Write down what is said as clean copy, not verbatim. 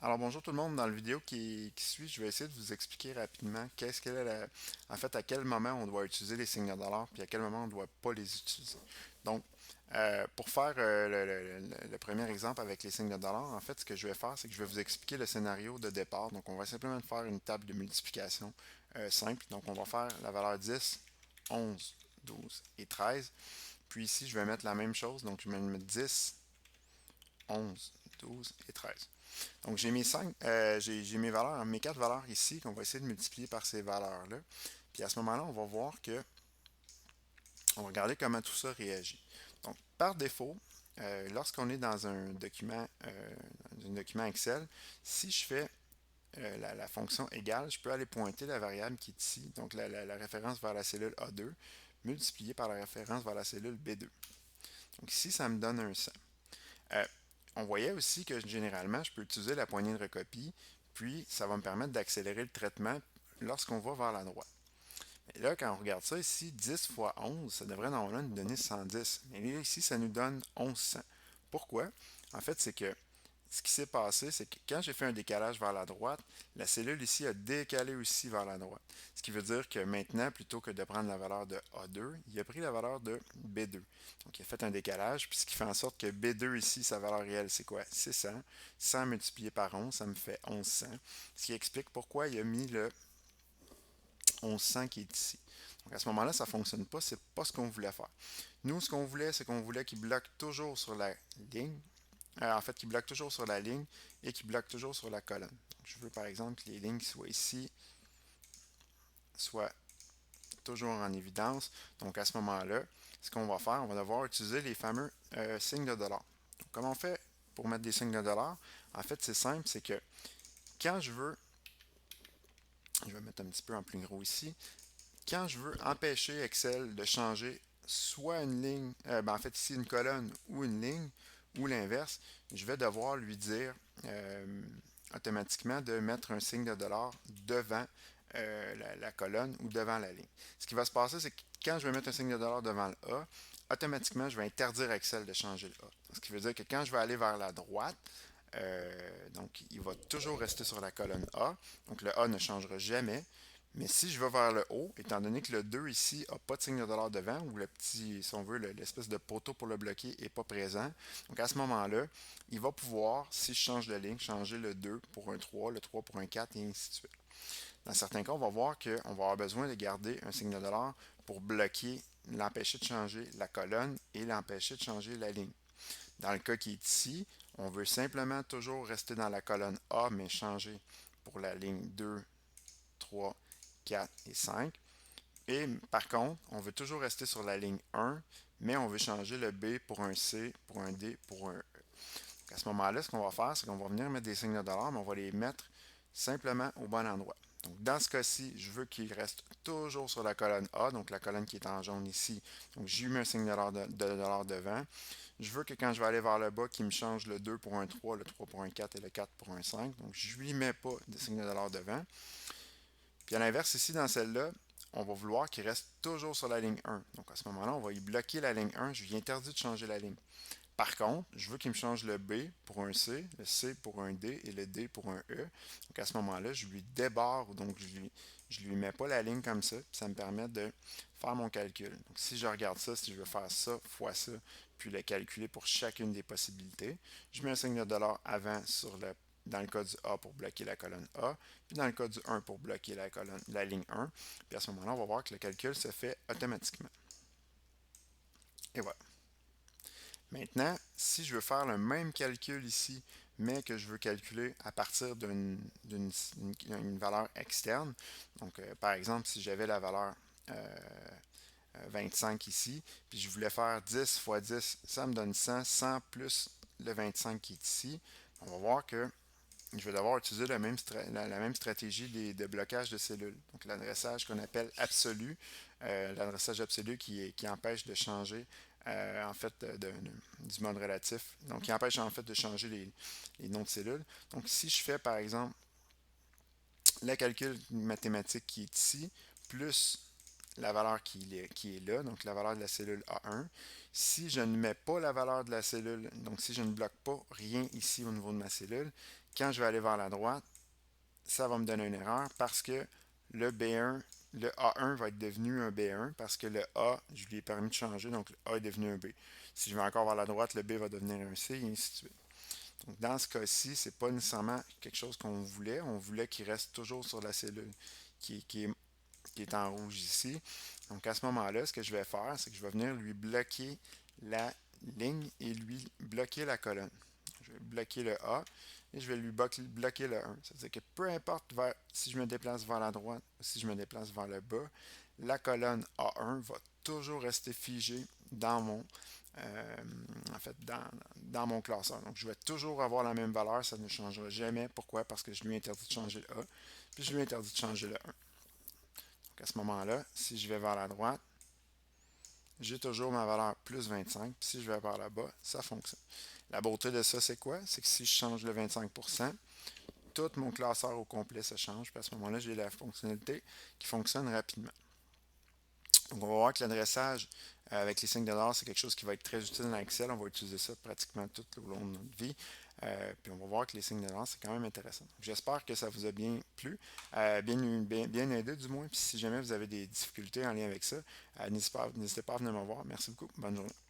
Alors bonjour tout le monde, dans la vidéo qui suit, je vais essayer de vous expliquer rapidement qu'est-ce qu'elle est en fait à quel moment on doit utiliser les signes de dollar puis à quel moment on ne doit pas les utiliser. Donc pour faire le premier exemple avec les signes de dollar, en fait ce que je vais faire c'est que je vais vous expliquer le scénario de départ. Donc on va simplement faire une table de multiplication simple. Donc on va faire la valeur 10, 11, 12 et 13. Puis ici je vais mettre la même chose, donc je vais mettre 10, 11, 12 et 13. Donc, j'ai mes j'ai mes valeurs, mes quatre valeurs ici qu'on va essayer de multiplier par ces valeurs-là. Puis à ce moment-là, on va voir que, on va regarder comment tout ça réagit. Donc, par défaut, lorsqu'on est dans un document Excel, si je fais la fonction égale, je peux aller pointer la variable qui est ici, donc la référence vers la cellule A2, multipliée par la référence vers la cellule B2. Donc ici, ça me donne un 100. Euh, on voyait aussi que généralement, je peux utiliser la poignée de recopie, puis ça va me permettre d'accélérer le traitement lorsqu'on va vers la droite. Et là, quand on regarde ça ici, 10 fois 11, ça devrait normalement nous donner 110. Mais là, ici, ça nous donne 1100. Pourquoi? En fait, c'est que ce qui s'est passé, c'est que quand j'ai fait un décalage vers la droite, la cellule ici a décalé aussi vers la droite. Ce qui veut dire que maintenant, plutôt que de prendre la valeur de A2, il a pris la valeur de B2. Donc, il a fait un décalage, puis ce qui fait en sorte que B2 ici, sa valeur réelle, c'est quoi? C'est 100. 100 multiplié par 11, ça me fait 1100. Ce qui explique pourquoi il a mis le 1100 qui est ici. Donc, à ce moment-là, ça ne fonctionne pas, c'est pas ce qu'on voulait faire. Nous, ce qu'on voulait, c'est qu'on voulait qu'il bloque toujours sur la ligne, en fait, qui bloque toujours sur la ligne et qui bloque toujours sur la colonne. Donc, je veux par exemple que les lignes qui soient ici soient toujours en évidence. Donc à ce moment-là, ce qu'on va faire, on va devoir utiliser les fameux signes de dollar. Donc, comment on fait pour mettre des signes de dollar? En fait, c'est simple, c'est que quand je vais mettre un petit peu en plus gros ici, quand je veux empêcher Excel de changer soit une ligne, en fait ici une colonne ou une ligne, ou l'inverse, je vais devoir lui dire automatiquement de mettre un signe de dollar devant la colonne ou devant la ligne. Ce qui va se passer, c'est que quand je vais mettre un signe de dollar devant le A, automatiquement, je vais interdire Excel de changer le A. Ce qui veut dire que quand je vais aller vers la droite, donc il va toujours rester sur la colonne A. Donc le A ne changera jamais. Mais si je vais vers le haut, étant donné que le 2 ici n'a pas de signe de dollar devant, ou le petit, si on veut, l'espèce de poteau pour le bloquer n'est pas présent, donc à ce moment-là, il va pouvoir, si je change de ligne, changer le 2 pour un 3, le 3 pour un 4, et ainsi de suite. Dans certains cas, on va voir qu'on va avoir besoin de garder un signe de dollar pour bloquer, l'empêcher de changer la colonne et l'empêcher de changer la ligne. Dans le cas qui est ici, on veut simplement toujours rester dans la colonne A, mais changer pour la ligne 2, 3, 4 et 5. Et par contre, on veut toujours rester sur la ligne 1, mais on veut changer le B pour un C, pour un D, pour un E. Donc à ce moment-là, ce qu'on va faire, c'est qu'on va venir mettre des signes de dollar, mais on va les mettre simplement au bon endroit. Donc dans ce cas-ci, je veux qu'il reste toujours sur la colonne A, donc la colonne qui est en jaune ici. Donc j'ai mis un signe de dollar devant. Je veux que quand je vais aller vers le bas, qu'il me change le 2 pour un 3, le 3 pour un 4 et le 4 pour un 5. Donc je ne lui mets pas de signe de dollar devant. Puis à l'inverse, ici, dans celle-là, on va vouloir qu'il reste toujours sur la ligne 1. Donc à ce moment-là, on va y bloquer la ligne 1. Je lui interdis de changer la ligne. Par contre, je veux qu'il me change le B pour un C, le C pour un D et le D pour un E. Donc à ce moment-là, je lui débarre, donc je lui mets pas la ligne comme ça, puis ça me permet de faire mon calcul. Donc si je regarde ça, si je veux faire ça fois ça, puis le calculer pour chacune des possibilités, je mets un signe de dollar avant dans le cas du A pour bloquer la colonne A, puis dans le cas du 1 pour bloquer la ligne 1. Puis à ce moment-là, on va voir que le calcul se fait automatiquement. Et voilà. Maintenant, si je veux faire le même calcul ici, mais que je veux calculer à partir d'une valeur externe, donc par exemple, si j'avais la valeur 25 ici, puis je voulais faire 10 fois 10, ça me donne 100, 100 plus le 25 qui est ici, on va voir que je vais devoir utiliser la même stratégie de blocage de cellules. Donc l'adressage qu'on appelle absolu, l'adressage absolu qui empêche de changer en fait du mode relatif. Donc qui empêche en fait de changer les noms de cellules. Donc si je fais par exemple le calcul mathématique qui est ici, plus la valeur qui est là, donc la valeur de la cellule A1. Si je ne mets pas la valeur de la cellule, donc si je ne bloque pas rien ici au niveau de ma cellule, quand je vais aller vers la droite, ça va me donner une erreur parce que le B1, le A1 va être devenu un B1 parce que le A, je lui ai permis de changer, donc le A est devenu un B. Si je vais encore vers la droite, le B va devenir un C, et ainsi de suite. Donc, dans ce cas-ci, ce n'est pas nécessairement quelque chose qu'on voulait. On voulait qu'il reste toujours sur la cellule qui est en rouge ici. Donc, à ce moment-là, ce que je vais faire, c'est que je vais venir lui bloquer la ligne et lui bloquer la colonne. Je vais bloquer le A et je vais lui bloquer le 1. C'est-à-dire que peu importe si je me déplace vers la droite ou si je me déplace vers le bas, la colonne A1 va toujours rester figée dans mon, euh, en fait, dans mon classeur. Donc, je vais toujours avoir la même valeur, ça ne changera jamais. Pourquoi? Parce que je lui ai interdit de changer le A, puis je lui ai interdit de changer le 1. Donc, à ce moment-là, si je vais vers la droite, j'ai toujours ma valeur plus 25. Puis si je vais vers là-bas, ça fonctionne. La beauté de ça, c'est quoi? C'est que si je change le 25%, tout mon classeur au complet se change. Puis à ce moment-là, j'ai la fonctionnalité qui fonctionne rapidement. Donc, on va voir que l'adressage avec les signes de dollar, c'est quelque chose qui va être très utile dans Excel. On va utiliser ça pratiquement tout au long de notre vie. Puis on va voir que les signes de dollar, c'est quand même intéressant. J'espère que ça vous a bien plu, bien aidé du moins. Puis si jamais vous avez des difficultés en lien avec ça, n'hésitez pas à venir me voir. Merci beaucoup. Bonne journée.